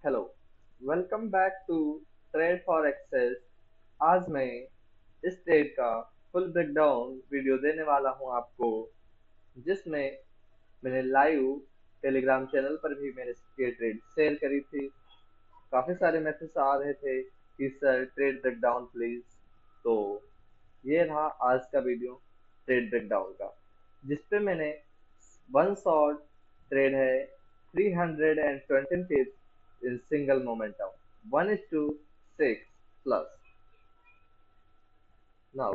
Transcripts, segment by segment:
Hello, welcome back to trade for access. आज मैं इस ट्रेड का फुल ब्रेकडाउन वीडियो देने वाला हूं आपको, जिसमें मैंने लाइव टेलीग्राम चैनल पर भी मैंने ये ट्रेड शेयर करी थी। काफ़ी सारे मैसेज आ रहे थे कि सर ट्रेड ब्रेकडाउन प्लीज़। तो ये रहा आज का वीडियो ट्रेड ब्रेकडाउन का, जिसपे मैंने वन शॉट ट्रेड है 320 pips in single momentum 1:6 plus. Now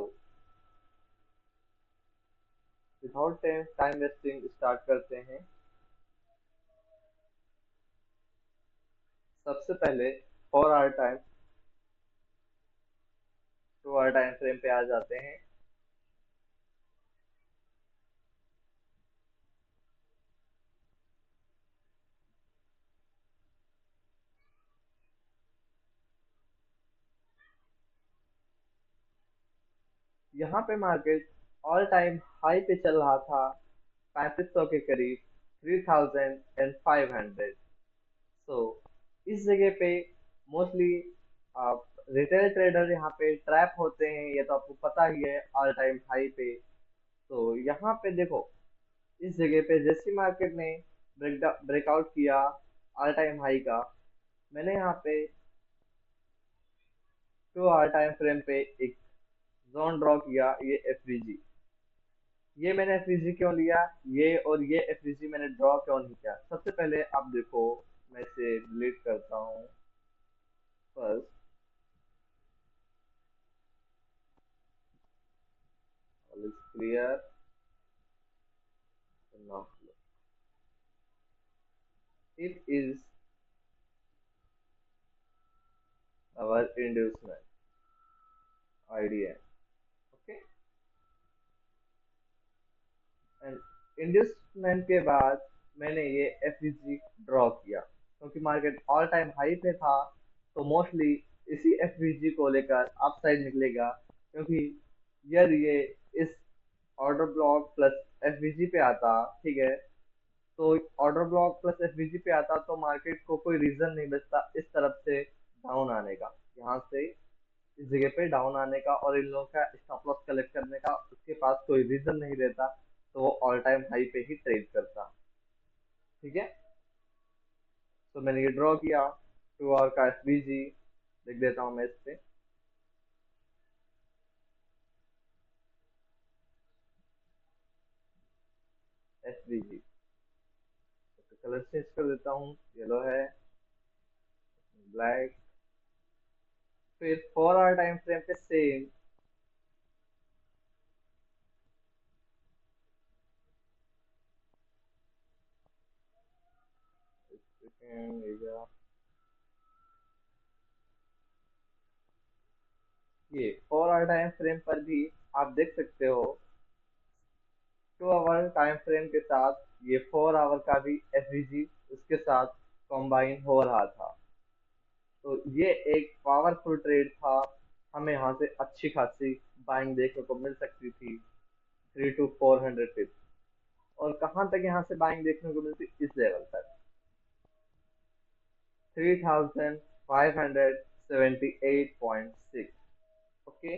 without time wasting start करते हैं। सबसे पहले 4 hour time 2 hour time frame पे आ जाते हैं। यहाँ पे मार्केट ऑल टाइम हाई पे चल रहा था 3500 के करीब 3500। सो इस जगह पे मोस्टली आप रिटेल ट्रेडर यहाँ पे ट्रैप होते हैं, ये तो आपको पता ही है ऑल टाइम हाई पे। तो यहाँ पे देखो, इस जगह पे जैसी मार्केट ने ब्रेकआउट किया ऑल टाइम हाई का, मैंने यहाँ पे 2 आवर टाइम फ्रेम पे एक जोन ड्रॉ किया। ये एफवीजी, ये मैंने एफवीजी क्यों लिया, ये और ये एफवीजी मैंने ड्रॉ क्यों नहीं किया, सबसे पहले आप देखो। मैं इसे डिलीट करता हूँ first. All is clear now. It is our inducement idea, okay। And inducement के बाद मैंने ये एफवीजी ड्रॉ किया, क्योंकि मार्केट ऑल टाइम हाई पे था। तो मोस्टली इसी एफवीजी को लेकर अप साइड निकलेगा, क्योंकि यदि ये इस ऑर्डर ब्लॉक प्लस एफवीजी पे आता, ठीक है, तो ऑर्डर ब्लॉक प्लस एफवीजी पे आता तो मार्केट को कोई रीजन नहीं बचता इस तरफ से डाउन आने का, यहाँ से इस जगह पे डाउन आने का, और इन लोगों का स्टॉप लॉस कलेक्ट करने का उसके पास कोई रीजन नहीं रहता। तो वो ऑल टाइम हाई पे ही ट्रेड करता, ठीक है। तो मैंने ये ड्रॉ किया 2 आवर का एसबीजी। लिख देता हूँ मैं इस पे एसबीजी। कलर चेंज कर देता हूँ, येलो है, ब्लैक। फिर 4 आवर टाइम फ्रेम पे सेम ये 4 आवर टाइम फ्रेम पर भी आप देख सकते हो। 2 आवर टाइम फ्रेम के साथ ये 4 आवर का भी एसवीजी उसके साथ कॉम्बाइन हो रहा था। तो ये एक पावरफुल ट्रेड था, हमें यहाँ से अच्छी खासी बाइंग देखने को मिल सकती थी 3 to 400 पिप्स। और कहाँ तक यहाँ से बाइंग देखने को मिलती, इस लेवल तक 3578.6। ओके।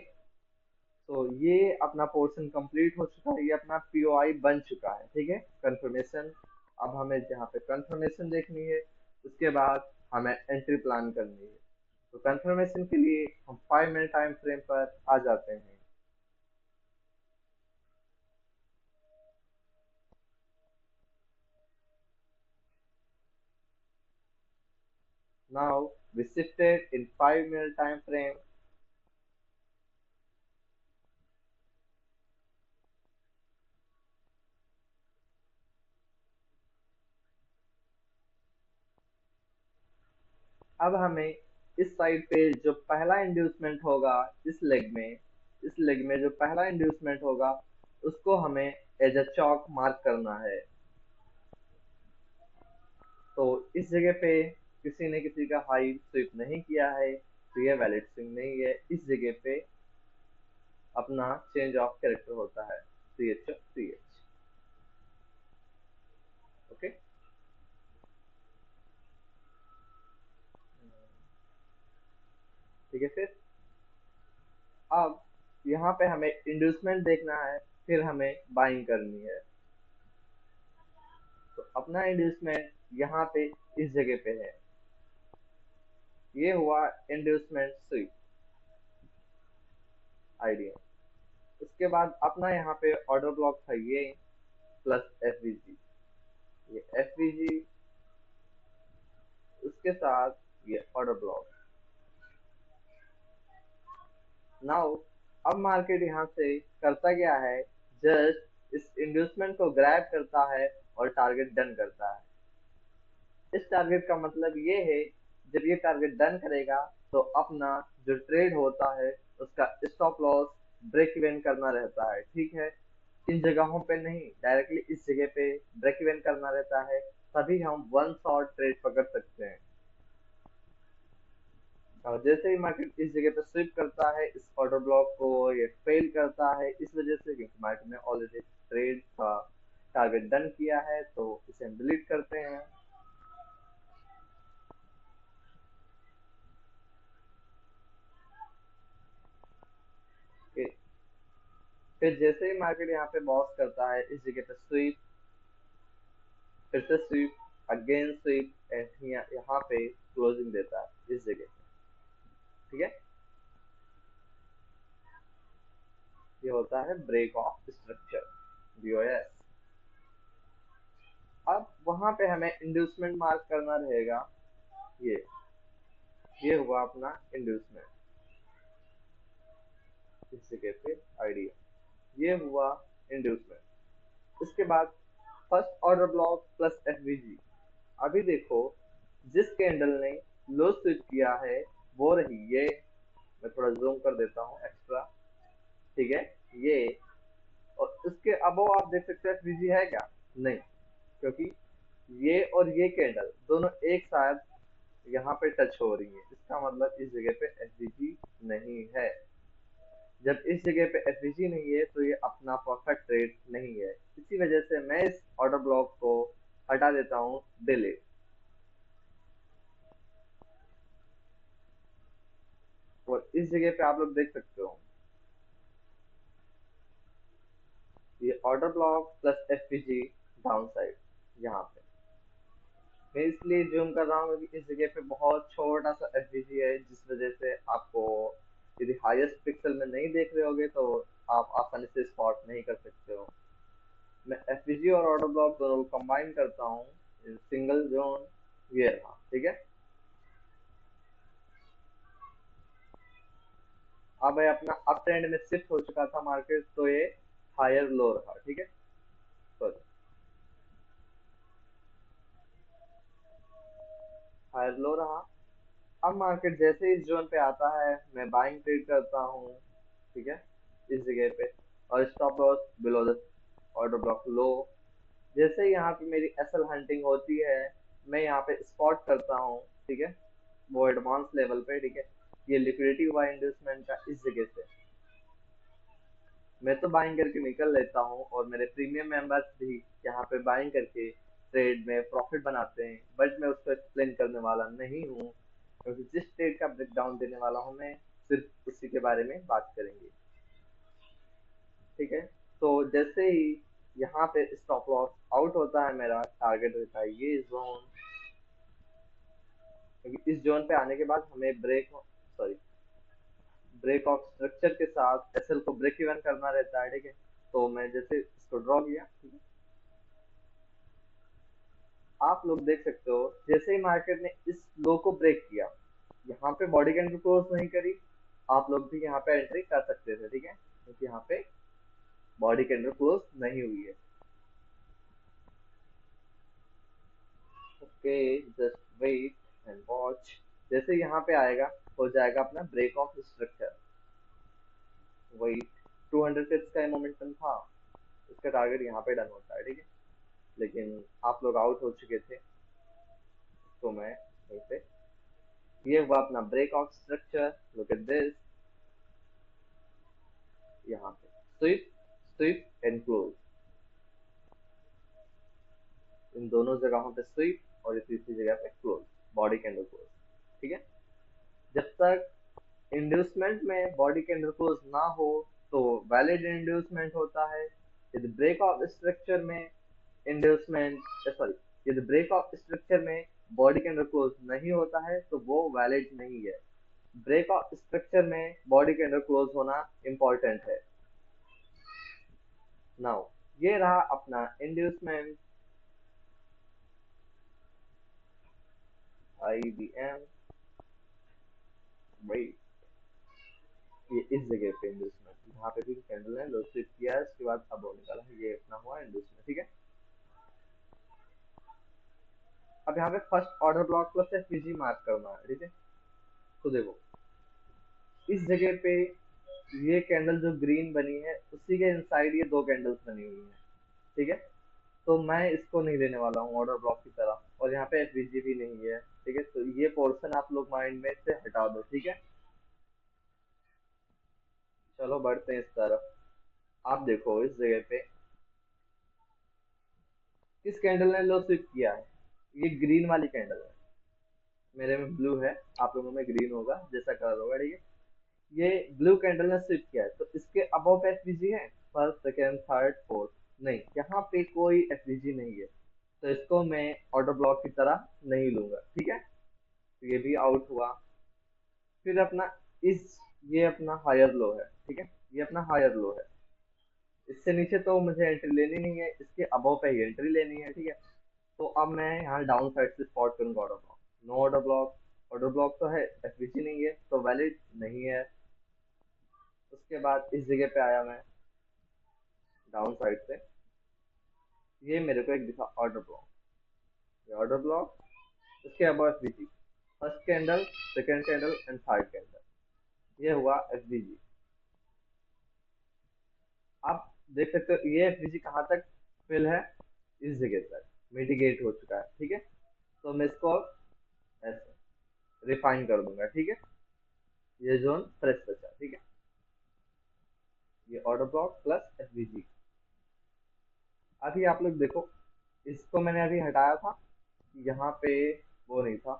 तो ये अपना पोर्शन कंप्लीट हो चुका है, ये अपना पीओआई बन चुका है, ठीक है, कंफर्मेशन। अब हमें यहाँ पे कंफर्मेशन देखनी है, उसके बाद हमें एंट्री प्लान करनी है। तो कंफर्मेशन के लिए हम 5 मिनट टाइम फ्रेम पर आ जाते हैं। Now we shifted in 5 minute time frame। अब हमें इस साइड पे जो पहला इंड्यूसमेंट होगा, इस लेग में जो पहला इंड्यूसमेंट होगा उसको हमें एज अ चौक मार्क करना है। तो इस जगह पे किसी ने किसी का हाई स्विप नहीं किया है, तो ये वैलिड स्विंग नहीं है। इस जगह पे अपना चेंज ऑफ कैरेक्टर होता है, C H C H. Okay. ठीक है। फिर अब यहाँ पे हमें इंड्यूसमेंट देखना है, फिर हमें बाइंग करनी है। तो अपना इंड्यूसमेंट यहाँ पे इस जगह पे है, ये हुआ इंड्यूसमेंट स्वीप आइडिया। उसके बाद अपना यहाँ पे ऑर्डर ब्लॉक था ये प्लस एफवीजी, ये एफवीजी उसके साथ ये ऑर्डर ब्लॉक। नाउ अब मार्केट यहाँ से करता क्या है, जस्ट इस इंड्यूसमेंट को ग्रैब करता है और टारगेट डन करता है। इस टारगेट का मतलब ये है, जब ये टारगेट डन करेगा तो अपना जो ट्रेड होता है उसका स्टॉप लॉस ब्रेक इवन करना रहता है। ठीक है, इन जगहों पे नहीं, डायरेक्टली इस जगह पे ब्रेक इवन करना रहता है, तभी हम वन शॉट ट्रेड पकड़ सकते हैं। और जैसे ही मार्केट इस जगह पे स्विप करता है, इस ऑर्डर ब्लॉक को ये फेल करता है, इस वजह से क्योंकि मार्केट ने ऑलरेडी ट्रेड का टारगेट डन किया है, तो इसे हम डिलीट करते हैं। फिर जैसे ही मार्केट यहाँ पे बॉस करता है, इस जगह पे स्वीप, फिर से स्वीप, अगेन स्वीप एंड यहाँ पे क्लोजिंग देता है इस जगह पे। ठीक है, ये होता है ब्रेक ऑफ स्ट्रक्चर, बीओएस। अब वहां पे हमें इंड्यूसमेंट मार्क करना रहेगा, ये हुआ अपना इंड्यूसमेंट इस जगह पे आइडिया, ये हुआ इंड्यूसमेंट। इसके बाद first order block plus FVG. अभी देखो, जिस कैंडल ने लो स्विच किया है वो रही ये, मैं थोड़ा जूम कर देता हूँ एक्स्ट्रा। ठीक है, ये, और इसके अबव आप देख सकते हैं एफवीजी है क्या, नहीं, क्योंकि ये और ये कैंडल दोनों एक साथ यहाँ पे टच हो रही है, इसका मतलब इस जगह पे एफवीजी नहीं है। जब इस जगह पे एफवीजी नहीं है तो ये अपना परफेक्ट ट्रेड नहीं है, इसी वजह से मैं इस ऑर्डर ब्लॉक को हटा देता हूँ, डिलीट। और इस जगह पे आप लोग देख सकते हो ये order block plus FVG down side यहाँ पे। मैं इसलिए जूम कर रहा हूँ क्योंकि इस जगह पे बहुत छोटा सा एफवीजी है, जिस वजह से आपको यदि हाईएस्ट पिक्सल में नहीं देख रहे होगे तो आप आसानी से स्पॉट नहीं कर सकते हो। मैं एफवीजी और ऑर्डर ब्लॉक दोनों को कंबाइन करता हूँ, सिंगल जोन ये रहा। ठीक है, अब ये अपना अप ट्रेंड में शिफ्ट हो चुका था मार्केट, तो ये हायर लो रहा। ठीक है, सॉरी, हायर लो रहा। अब मार्केट जैसे ही इस जोन पे आता है, मैं बाइंग ट्रेड करता हूँ। ठीक है, इस जगह पे, और stop loss below the order block लो। जैसे ही यहाँ पे मेरी एसएल हंटिंग होती है, मैं यहाँ पे स्पॉट करता हूँ। ठीक है, वो एडवांस लेवल पे। ठीक है, ये लिक्विडिटी हुआ इंड्यूसमेंट का इस जगह से, मैं तो बाइंग करके निकल लेता हूँ और मेरे प्रीमियम मेंबर्स भी यहाँ पे बाइंग करके ट्रेड में प्रॉफिट बनाते हैं, बट मैं उसको एक्सप्लेन करने वाला नहीं हूँ, क्योंकि जिस ट्रेड का ब्रेकडाउन देने वाला हूँ मैं, सिर्फ उसी के बारे में बात करेंगे। ठीक है, तो जैसे ही यहाँ पे स्टॉप लॉस आउट होता है, मेरा टारगेट रहता है ये जोन, क्योंकि इस जोन पे आने के बाद हमें ब्रेक ऑफ स्ट्रक्चर के साथ एसएल को ब्रेक इवन करना रहता है। ठीक है, तो मैं जैसे इसको ड्रॉ किया, ठीक है, आप लोग देख सकते हो जैसे ही मार्केट ने इस लो को ब्रेक किया, यहाँ पे बॉडी कैंडल क्लोज नहीं करी, आप लोग भी यहाँ पे एंट्री कर सकते थे। ठीक है, क्योंकि यहाँ पे बॉडी कैंडल क्लोज नहीं हुई है। Okay, just wait and watch. जैसे यहाँ पे आएगा, हो जाएगा अपना ब्रेक ऑफ स्ट्रक्चर। वही 200 पिप्स का मोमेंटम था, इसका टारगेट यहाँ पे डन होता है। ठीक है, लेकिन आप लोग आउट हो चुके थे, तो मैं यहीं पे, ये हुआ अपना break of structure. Look at this, यहाँ पे स्विप, स्विप एंड क्लोज, इन दोनों जगहों पे स्विप और ये तीसरी जगह पे क्लोज, बॉडी कैंडल क्लोज। ठीक है, जब तक इंड्यूसमेंट में बॉडी के अंदर क्लोज ना हो तो वैलिड इंड्यूसमेंट होता है। यदि ब्रेक ऑफ स्ट्रक्चर में इंड्यूसमेंट सॉरी यदि ब्रेक ऑफ स्ट्रक्चर में बॉडी के अंदर क्लोज नहीं होता है तो वो वैलिड नहीं है। ब्रेक ऑफ स्ट्रक्चर में बॉडी के अंदर क्लोज होना इंपॉर्टेंट है। नाउ ये रहा अपना इंड्यूसमेंट IBM। वही ये इस जगह पे इंड्यूसमेंट जहाँ पे भी कैंडल है लो स्विच किया है उसके बाद अब वो निकाला है, ये अपना हुआ इंड्यूसमेंट। ठीक है, अब यहाँ पे first order block plus FVG mark करना है। ठीक है, तो देखो इस जगह पे ये कैंडल जो ग्रीन बनी है उसी के इनसाइड ये दो कैंडल्स बनी हुई हैं। ठीक है, तो मैं इसको नहीं लेने वाला हूँ ऑर्डर ब्लॉक की तरह, और यहाँ पे एफवीजी भी नहीं है। ठीक है, तो ये पोर्शन आप लोग माइंड में से हटा दो। ठीक है, चलो बढ़ते हैं इस तरफ। आप देखो इस जगह पे किस कैंडल ने लो स्विप किया है, ये ग्रीन वाली कैंडल है। मेरे में ब्लू है, आप लोगों में ग्रीन होगा जैसा कलर होगा। ठीक है, ये ब्लू कैंडल ने स्विप किया है, तो इसके अबव एफवीजी है फर्स्ट सेकेंड थर्ड फोर्थ, नहीं यहाँ पे कोई एफवीजी नहीं है, तो इसको मैं ऑर्डर ब्लॉक की तरह नहीं लूंगा। ठीक है, तो ये भी आउट हुआ। फिर अपना इस ये अपना हायर लो है। ठीक है, ये अपना हायर लो है, इससे नीचे तो मुझे एंट्री लेनी नहीं है, इसके अबव पे ही एंट्री लेनी है। ठीक है, तो अब मैं यहाँ डाउन साइड से स्पॉट करूंगा order block. No order block, order block तो है एफवीजी नहीं है तो वैलिड नहीं है। उसके बाद इस जगह पे आया मैं डाउन साइड से, ये मेरे को एक दिखा ऑर्डर ब्लॉक, ये ऑर्डर ब्लॉक, उसके above FVG, first candle second candle and third candle, ये हुआ एफवीजी। आप देख सकते हो ये एफवीजी कहाँ तक फिल है, इस जगह तक मिटिगेट हो चुका है। ठीक है, तो मैं इसको ऐसे रिफाइन कर दूंगा। ठीक है, ये जोन फ्रेश बचा। ठीक है, ये ऑर्डर ब्लॉक प्लस एफवीजी। अभी आप लोग देखो इसको मैंने अभी हटाया था, यहाँ पे वो नहीं था,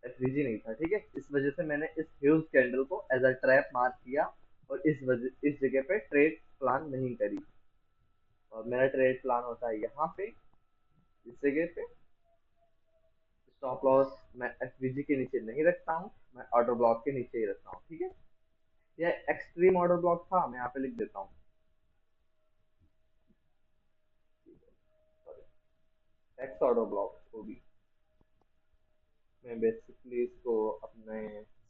एफवीजी नहीं था। ठीक है, इस वजह से मैंने इस ह्यूज कैंडल को एज अ ट्रैप मार्क किया और इस जगह पे ट्रेड प्लान नहीं करी। और मेरा ट्रेड प्लान होता है यहाँ पे इस जगह पे, स्टॉप लॉस मैं एफवीजी के नीचे नहीं रखता हूँ, मैं ऑर्डर ब्लॉक के नीचे ही रखता हूँ। ठीक है, यह एक्सट्रीम ऑर्डर ब्लॉक था, मैं यहाँ पे लिख देता हूँ एक्स ऑर्डर ब्लॉक को भी मैं बेसिकली इसको अपने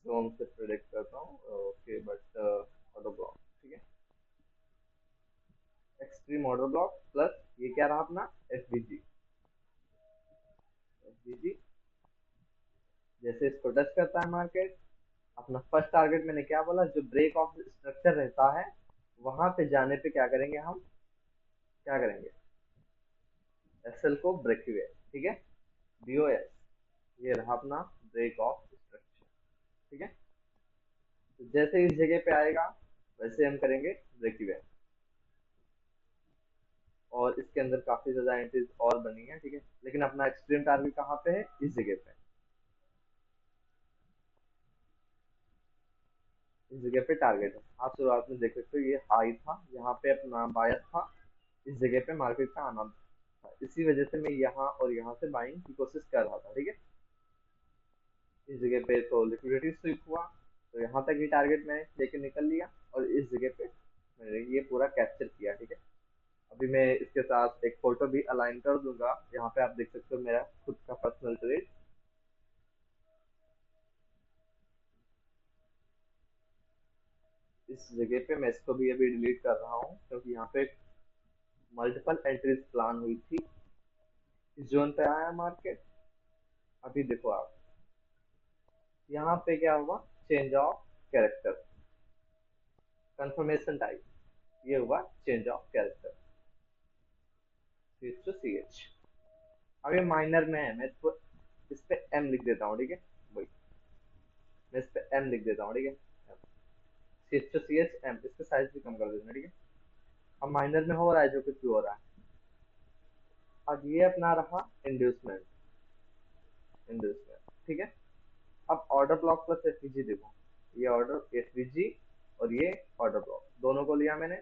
जोन से प्रेडिक्ट करता हूँ। ओके, बट ऑर्डर ब्लॉक ठीक है, एक्सट्रीम ऑर्डर ब्लॉक प्लस ये क्या रहा अपना एफवीजी। एफवीजी जैसे इसको टच करता है मार्केट, अपना फर्स्ट टारगेट मैंने क्या बोला, जो ब्रेक ऑफ स्ट्रक्चर रहता है वहां पे जाने पे क्या करेंगे हम, क्या करेंगे एसएल को ब्रेक हुए। ठीक है, बीओएस, ये रहा अपना ब्रेक ऑफ स्ट्रक्चर। ठीक है, तो जैसे इस जगह पे आएगा वैसे हम करेंगे ब्रेक इवन, और इसके अंदर काफी ज्यादा एंट्रीज और बनी है। ठीक है, लेकिन अपना एक्सट्रीम टारगेट कहाँ पे है, इस जगह पे, इस जगह पे टारगेट है। आप शुरुआत में देख सकते हो ये हाई था, यहाँ पे अपना बायस था, इस जगह पे मार्केट का आना था, इसी वजह से मैं यहाँ और यहाँ से बाइंग की कोशिश कर रहा था। ठीक है, इस जगह पे तो लिक्विडिटी स्विप हुआ, तो यहाँ तक ही टारगेट मैंने लेके निकल लिया और इस जगह पे मैंने ये पूरा कैप्चर किया। ठीक है, अभी मैं इसके साथ एक फोटो भी अलाइन कर दूंगा, यहाँ पे आप देख सकते हो मेरा खुद का पर्सनल ट्रेड। इस जगह पे मैं इसको भी अभी डिलीट कर रहा हूँ क्योंकि यहाँ पे मल्टीपल एंट्रीज प्लान हुई थी। इस जोन पे आया मार्केट, अभी देखो आप यहाँ पे क्या हुआ, change of character, confirmation type, ये हुआ change of character to ch। अब ये माइनर में है, मैं इसको इस पे m लिख देता हूँ। ठीक है, वही मैं इस पे m लिख देता हूँ। ठीक है, ch to ch m, इसका साइज भी कम कर देना। ठीक है, अब माइनर में हो रहा है जो कुछ भी हो रहा है। अब ये अपना रहा इंड्यूसमेंट। ठीक है, अब ऑर्डर ब्लॉक प्लस एफवीजी देखो, ये ऑर्डर एसवीजी और ये ऑर्डर ब्लॉक दोनों को लिया मैंने।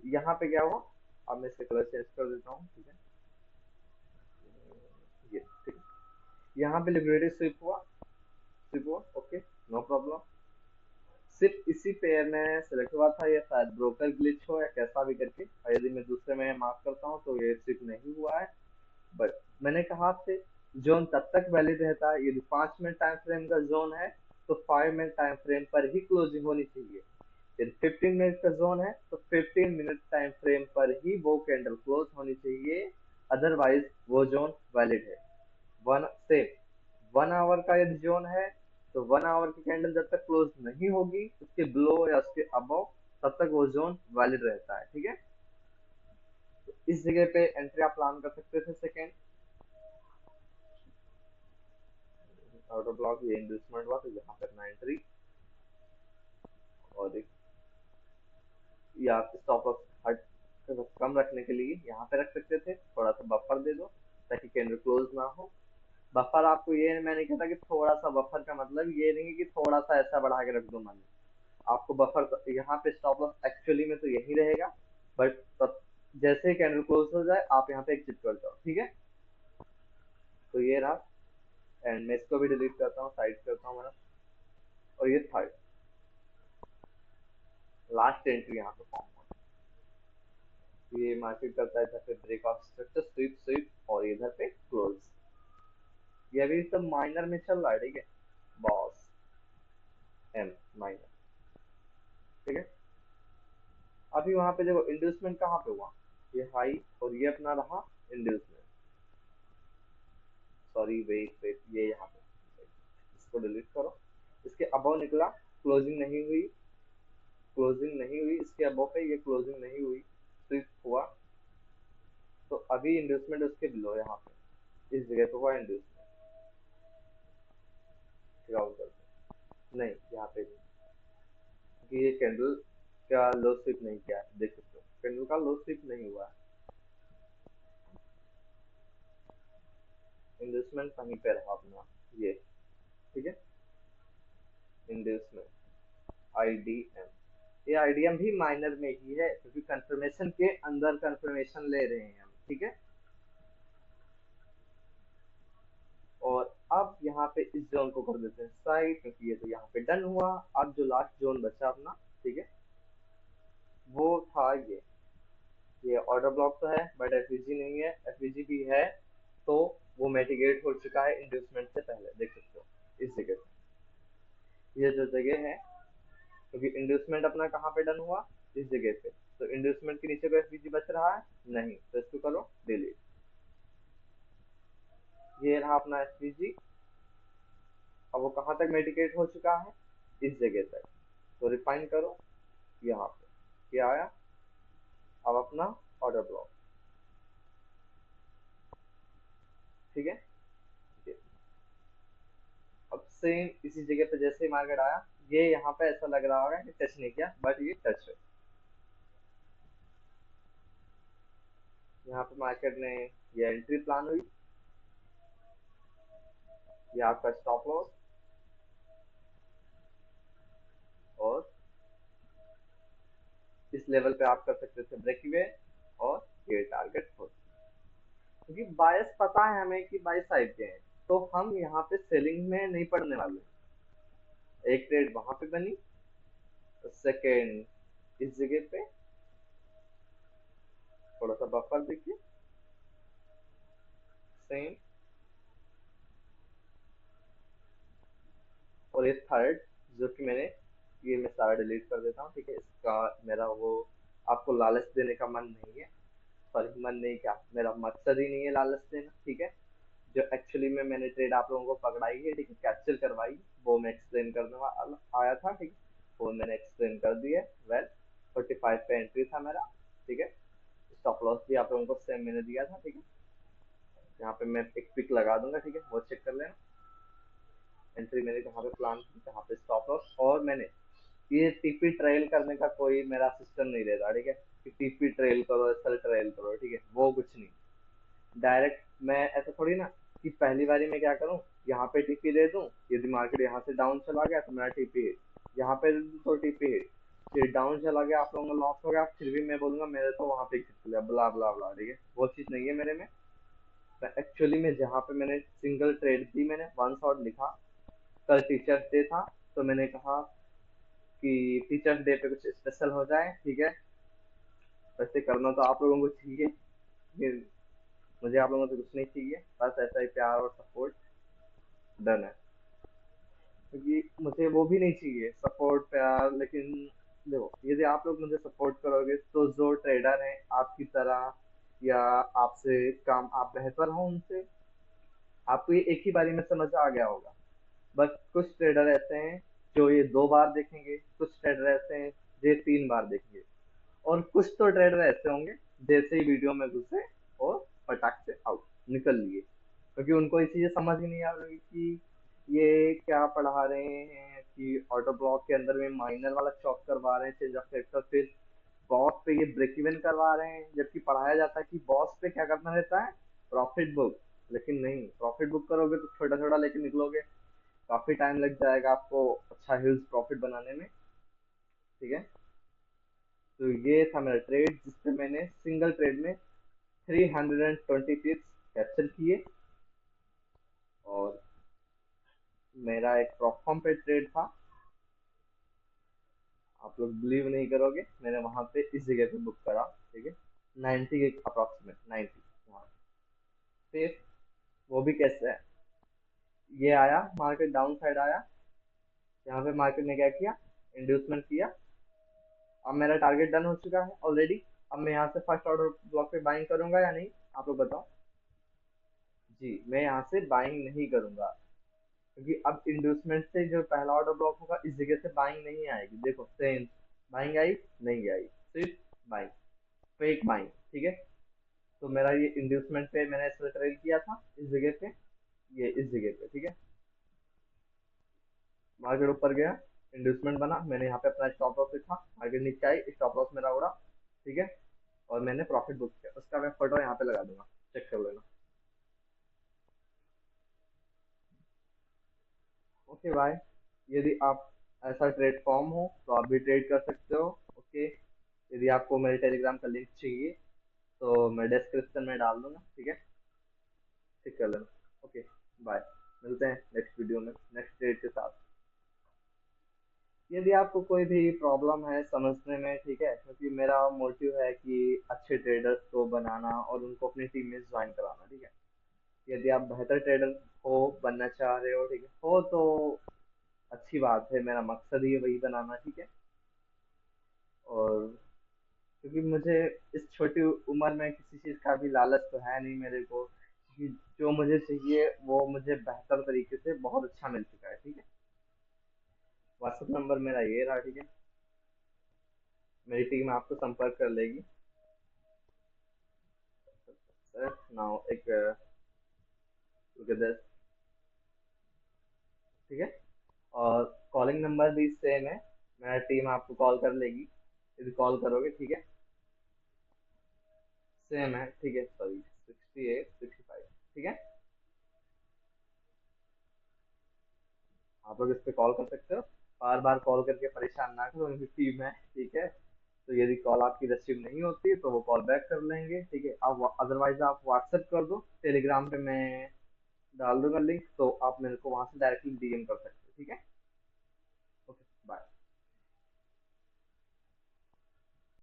यहाँ पे क्या हुआ, अब मैं इसका कलर चेंज कर देता हूँ, ठीक है। ये ठीक है। यहाँ पे लिबरेटरी स्विप हुआ, ओके, नो प्रॉब्लम। सिर्फ इसी पेयर में सेलेक्ट हुआ था, ये शायद ब्रोकर ग्लिच हो या कैसा भी करके, और यदि मैं दूसरे में मार्क करता हूँ तो ये स्विप नहीं हुआ है। बट मैंने कहा आपसे जोन तब तक वैलिड रहता है, यदि 5 मिनट टाइम फ्रेम का जोन है तो 5 मिनट टाइम फ्रेम पर ही क्लोजिंग होनी चाहिए। यदि 15 मिनट का जोन है तो 15 मिनट टाइम फ्रेम पर ही वो कैंडल क्लोज होनी चाहिए, अदरवाइज वो जोन वैलिड है। वन से 1 आवर का यदि जोन है तो 1 आवर की कैंडल जब तक क्लोज नहीं होगी उसके बिलो या उसके अबव, तब तक वो जोन वैलिड रहता है, ठीक है। तो इस जगह पे एंट्री आप प्लान कर सकते थे। सेकेंड ऑर्डर ब्लॉक, ये इंड्यूसमेंट हुआ तो यहाँ पे अपना एंट्री, और एक या स्टॉप लॉस हट कम रखने के लिए यहाँ पे रख सकते थे, थोड़ा सा बफर दे दो ताकि कैंडल क्लोज ना हो। बफर आपको ये मैं नहीं कहता कि थोड़ा सा बफर का मतलब ये नहीं कि थोड़ा सा ऐसा बढ़ा के रख दो मन, आपको बफर यहाँ पे स्टॉप लॉस एक्चुअली में तो यही रहेगा, बट जैसे ही कैंडल क्लोज हो जाए आप यहाँ पे एग्जिट कर जाओ, ठीक है। तो ये रहा, एंड मैं इसको भी डिलीट करता हूँ, साइड करता हूँ मेरा, और ये थर्ड लास्ट एंट्री यहाँ पे फॉर्म हुआ। ये मार्केट करता है इधर पे break of structure, sweep sweep, और इधर पे क्लोज। ये अभी सब माइनर में चल रहा है, ठीक है, बॉस एम माइनर, ठीक है। अभी वहां पे देखो इंड्यूसमेंट कहाँ पे हुआ, ये हाई और ये अपना रहा इंड्यूसमेंट, सॉरी वेट वेट, ये यहाँ पे इसको डिलीट करो। इसके अबव निकला, क्लोजिंग नहीं हुई, क्लोजिंग नहीं हुई इसके अबव पे, ये क्लोजिंग नहीं हुई, स्विप हुआ, तो अभी इंड्यूसमेंट उसके बिलो यहाँ पे इस जगह पे हुआ इंड्यूसमेंट, राउंड करते नहीं यहाँ पे नहीं, क्योंकि ये कैंडल का लो स्विप नहीं किया है, देख सकते हो कैंडल का लो स्विप नहीं हुआ है, इंड्यूसमेंट कहीं पे रहा अपना ये, ठीक है। इंड्यूसमेंट आईडीएम, ये आईडीएम भी माइनर में ही है क्योंकि कंफर्मेशन के अंदर कंफर्मेशन ले रहे हैं हम, ठीक है। और अब यहाँ पे इस जोन को कर देते हैं साइड, क्योंकि ये तो यहाँ पे डन हुआ। अब जो लास्ट जोन बचा अपना, ठीक है, वो था ये ऑर्डर ब्लॉक तो है बट एफवीजी नहीं है, एफवीजी भी है तो वो मिटिगेट हो चुका है इंड्यूसमेंट से पहले, देख सकते हो इस जगह पे, ये जो जगह है, क्योंकि इंड्यूसमेंट अपना कहाँ पे डन हुआ, इस जगह पे, तो इंड्यूसमेंट के नीचे कोई एफवीजी बच रहा है नहीं, तो इसको करो डिलीट। ये रहा अपना एफवीजी, अब वो कहाँ तक मिटिगेट हो चुका है, इस जगह तक, तो रिफाइन करो यहाँ पे क्या आया, अब अपना ऑर्डर ब्लॉक, ठीक है। ये अब सेम इसी जगह पे जैसे ही मार्केट आया, ये यहाँ पे ऐसा लग रहा होगा कि टच नहीं किया, बट ये टच है, यहाँ पे मार्केट ने ये एंट्री प्लान हुई, ये आपका स्टॉप लॉस, और इस लेवल पे आप कर सकते थे ब्रेक इवन, और ये टारगेट हो, क्योंकि बायस पता है हमें कि बाई साइड के हैं, तो हम यहाँ पे सेलिंग में नहीं पड़ने वाले। एक ट्रेड वहां पे बनी, सेकेंड इस जगह पे, थोड़ा सा बफर देखिए, सेम, और ये थर्ड जो कि मैंने, ये मैं सारा डिलीट कर देता हूँ, ठीक है। इसका मेरा वो आपको लालच देने का मन नहीं है, सॉरी मन नहीं, क्या मेरा मकसद ही नहीं है लालच देना, ठीक है। जो एक्चुअली में मैंने ट्रेड आप लोगों को पकड़ाई है, ठीक है, कैप्चर करवाई, वो मैं एक्सप्लेन करने वाला आया था, ठीक है, वो मैंने एक्सप्लेन कर दिया। वेल 45 पे एंट्री था मेरा, ठीक है। स्टॉप लॉस भी आप लोगों को सेम मैंने दिया था, ठीक है। यहाँ पे मैं एक पिक लगा दूंगा, ठीक है, वो चेक कर लेना। एंट्री मैंने कहाँ पे प्लान की, कहाँ पे स्टॉप लॉस, और मैंने ये टीपी ट्रेल करने का कोई मेरा सिस्टम नहीं रहता, ठीक है, कि टीपी ट्रेल करो, एसएल ट्रेल करो, ठीक है, वो कुछ नहीं, डायरेक्ट मैं ऐसा थोड़ी ना कि पहली बारी में क्या करूँ, यहाँ पे टीपी दे दूँ, यदि मार्केट यहाँ से डाउन चला गया तो मेरा टीपी हिट, यहाँ पे दे दूँ तो टीपी हिट, फिर डाउन चला गया, आप लोगों का लॉस हो गया, फिर भी मैं बोलूंगा मेरे तो वहाँ पे खिंच लिया, ब्ला ब्ला ब्ला, ठीक है, वो चीज़ नहीं है मेरे में। एक्चुअली में जहाँ पे मैंने सिंगल ट्रेड दी, मैंने वन शॉट लिखा, कल टीचर्स डे था, तो मैंने कहा कि टीचर्स डे पे कुछ स्पेशल हो जाए, ठीक है। वैसे करना तो आप लोगों को चाहिए, लेकिन मुझे आप लोगों से कुछ नहीं चाहिए, बस ऐसा ही प्यार और सपोर्ट, डन है। क्योंकि मुझे वो भी नहीं चाहिए सपोर्ट प्यार, लेकिन देखो यदि आप लोग मुझे सपोर्ट करोगे तो जो ट्रेडर हैं आपकी तरह या आपसे काम आप बेहतर हो उनसे, आपको ये एक ही बारी में समझ आ गया होगा। बस कुछ ट्रेडर ऐसे हैं जो ये 2 बार देखेंगे, कुछ ट्रेडर ऐसे हैं जो ये 3 बार देखेंगे, और कुछ तो ट्रेडर ऐसे होंगे जैसे ही वीडियो में घुसे और फटाक से आउट निकल लिए, क्योंकि उनको ये चीजें समझ ही नहीं आ रही कि ये क्या पढ़ा रहे हैं, कि ऑटो ब्लॉक के अंदर में माइनर वाला चॉक करवा रहे हैं चेंज ऑफ फैक्टर, फिर बॉस पे ये ब्रेक इवन करवा रहे हैं, जबकि पढ़ाया जाता है कि बॉस पे क्या करना रहता है, प्रॉफिट बुक। लेकिन नहीं, प्रॉफिट बुक करोगे तो छोटा छोटा लेके निकलोगे, काफी टाइम लग जाएगा आपको अच्छा ह्यूज प्रॉफिट बनाने में, ठीक है। तो ये था मेरा ट्रेड जिससे मैंने सिंगल ट्रेड में 320 पिप्स कैप्चर किए, और मेरा एक प्रॉफॉर्म पे ट्रेड था, आप लोग बिलीव नहीं करोगे, मैंने वहां पे इस जगह पे बुक करा, ठीक है, 90 के अप्रोक्सीमेट 90। हाँ, फिर वो भी कैसे है, ये आया मार्केट डाउन साइड आया, यहाँ पे मार्केट ने क्या किया, इंड्यूसमेंट किया, अब मेरा टारगेट डन हो चुका है ऑलरेडी। अब मैं यहाँ से फर्स्ट ऑर्डर ब्लॉक पे बाइंग करूंगा या नहीं, आप लोग बताओ। जी, मैं यहाँ से बाइंग नहीं करूंगा, क्योंकि अब इंड्यूसमेंट से जो पहला ऑर्डर ब्लॉक होगा इस जगह से बाइंग नहीं आएगी, देखो सेम बाइंग आई नहीं आई, सिर्फ बाइंग, फेक बाइंग, ठीक है। तो मेरा ये इंड्यूसमेंट पे मैंने इसमें ट्रेड किया था इस जगह पे, ये इस जगह पे, ठीक है। मार्केट ऊपर गया, इंड्यूसमेंट बना, मैंने यहाँ पे अपना स्टॉप लॉस लिखा, मार्केट नीचे आई, स्टॉप लॉस मेरा उड़ा, ठीक है, और मैंने प्रॉफिट बुक किया, उसका मैं फोटो यहाँ पे लगा दूंगा, चेक कर लेना। ओके भाई, यदि आप ऐसा ट्रेड फॉर्म हो तो आप भी ट्रेड कर सकते हो। ओके, यदि आपको मेरे टेलीग्राम का लिंक चाहिए तो मैं डिस्क्रिप्शन में डाल दूंगा, ठीक है, चेक कर लेना। ओके, बाय, मिलते हैं नेक्स्ट वीडियो में नेक्स्ट ट्रेड के साथ। यदि आपको कोई भी प्रॉब्लम है समझने में, ठीक है, क्योंकि मेरा मोटिव है कि अच्छे ट्रेडर्स को बनाना और उनको अपनी टीम में ज्वाइन कराना, ठीक है। यदि आप बेहतर ट्रेडर हो, बनना चाह रहे हो, ठीक है, हो तो अच्छी बात है, मेरा मकसद ही है वही बनाना, ठीक है। और क्योंकि मुझे इस छोटी उम्र में किसी चीज़ का भी लालच तो है नहीं मेरे को, क्योंकि जो मुझे चाहिए वो मुझे बेहतर तरीके से बहुत अच्छा मिल चुका है, ठीक है। व्हाट्सएप नंबर मेरा ये रहा, ठीक है, मेरी टीम आपको संपर्क कर लेगी। नाउ एक look at this, ठीक है, और कॉलिंग नंबर भी सेम है, मेरा टीम आपको कॉल कर लेगी यदि कॉल करोगे, ठीक है, सेम है, ठीक है, सॉरी 6865, ठीक है, आप लोग इस पे कॉल कर सकते हो, बार बार कॉल करके परेशान ना करो, उनकी टीम है, ठीक है। तो यदि कॉल आपकी रिसीव नहीं होती तो वो कॉल बैक कर लेंगे, ठीक है, आप अदरवाइज आप व्हाट्सएप कर दो, टेलीग्राम पे मैं डाल दूंगा लिंक, तो आप मेरे को वहां से डायरेक्टली डीएम कर सकते हो, ठीक है।